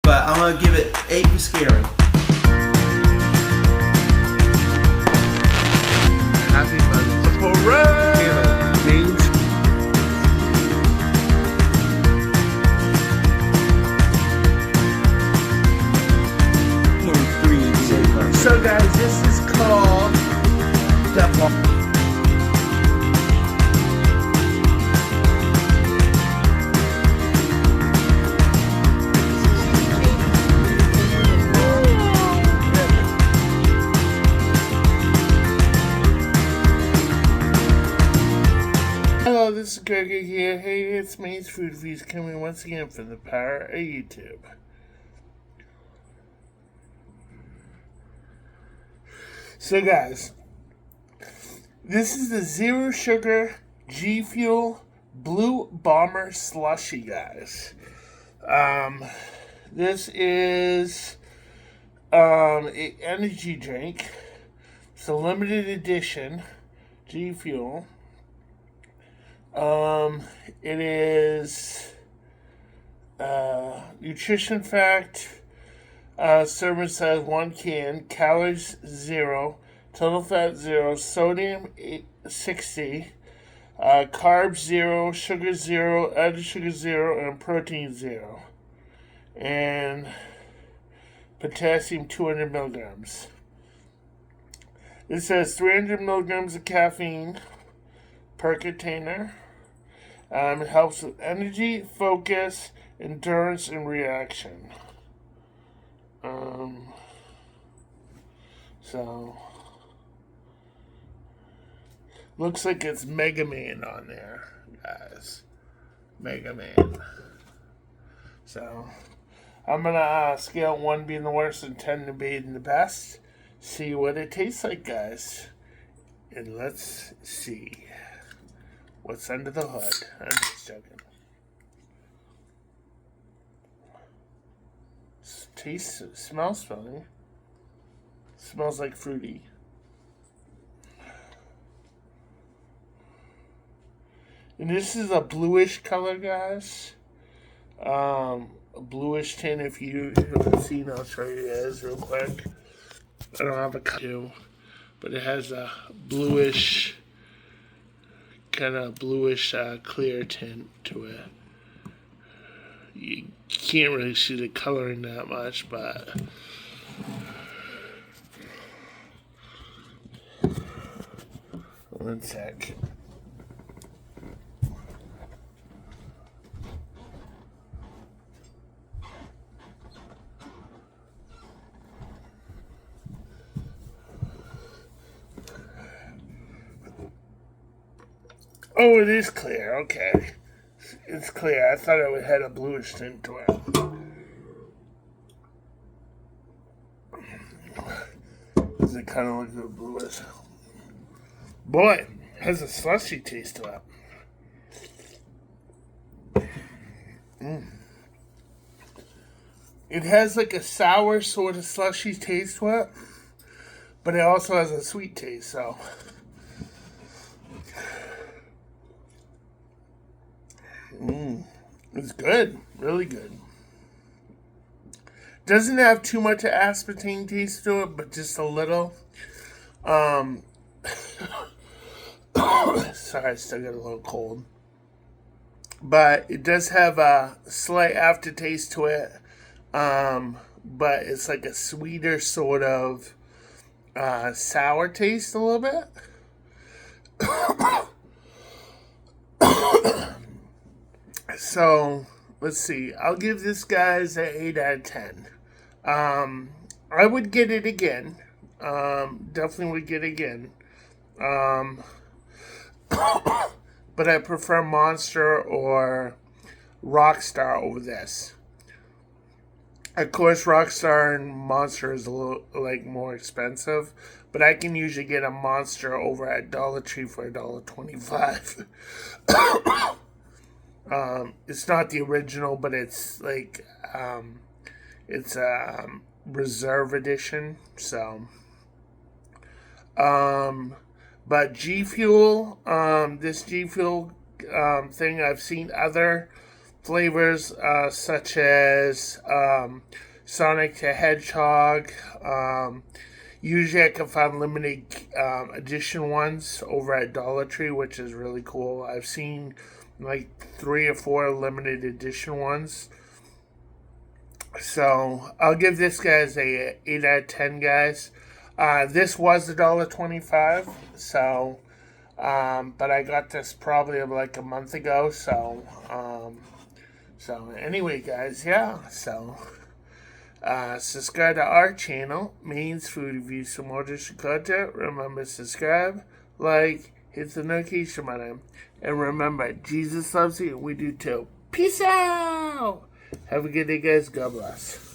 but I'm gonna give it 8 for scary. Happy Mother's Day. Means so guys, this is called Devil. Hello, this is Gregor here. Hey, it's MAINE'S Food Reviews coming once again from the power of YouTube. So guys, this is the Zero Sugar G Fuel Blue Bomber Slushie, guys. This is an energy drink. It's a limited edition G Fuel. It is nutrition fact. Serving size 1 can, calories 0, total fat 0, sodium 60, carbs 0, sugar 0, added sugar 0, and protein 0, and potassium 200 milligrams. It says 300 milligrams of caffeine per container. It helps with energy, focus, endurance, and reaction. So looks like it's Mega Man on there, guys. Mega Man. So I'm gonna scale 1 being the worst and 10 being the best. See what it tastes like, guys. And let's see what's under the hood. I'm just joking. Smells funny. Smells like fruity. And this is a bluish color, guys. A bluish tint. If you haven't seen, I'll show you guys real quick. I don't have a color, but it has a bluish, kind of bluish clear tint to it. You can't really see the coloring that much, but one sec. Oh, it is clear. Okay. It's clear. I thought it had a bluish tint to it. Does it kind of look like bluish? Boy, it has a slushy taste to it. It has like a sour sort of slushy taste to it, but it also has a sweet taste, so. It's good. Really good. Doesn't have too much aspartame taste to it, but just a little. Sorry, I still got a little cold. But it does have a slight aftertaste to it. But it's like a sweeter sort of sour taste a little bit. So, let's see. I'll give this guys an 8 out of 10. I would get it again. Definitely would get it again. But I prefer Monster or Rockstar over this. Of course, Rockstar and Monster is a little more expensive, but I can usually get a Monster over at Dollar Tree for $1.25. It's not the original, but it's it's a reserve edition. So, but G Fuel, this G Fuel thing, I've seen other flavors such as Sonic the Hedgehog. Usually I can find limited edition ones over at Dollar Tree, which is really cool. I've seen like 3 or 4 limited edition ones. So I'll give this guys a 8 out of 10, guys. This was $1.25, so but I got this probably like a month ago. So anyway, guys, yeah. So subscribe to our channel, MAINE'S Food Reviews, for more additional content. Remember, subscribe, like, hit the notification button, and remember, Jesus loves you, and we do too. Peace out. Have a good day, guys. God bless.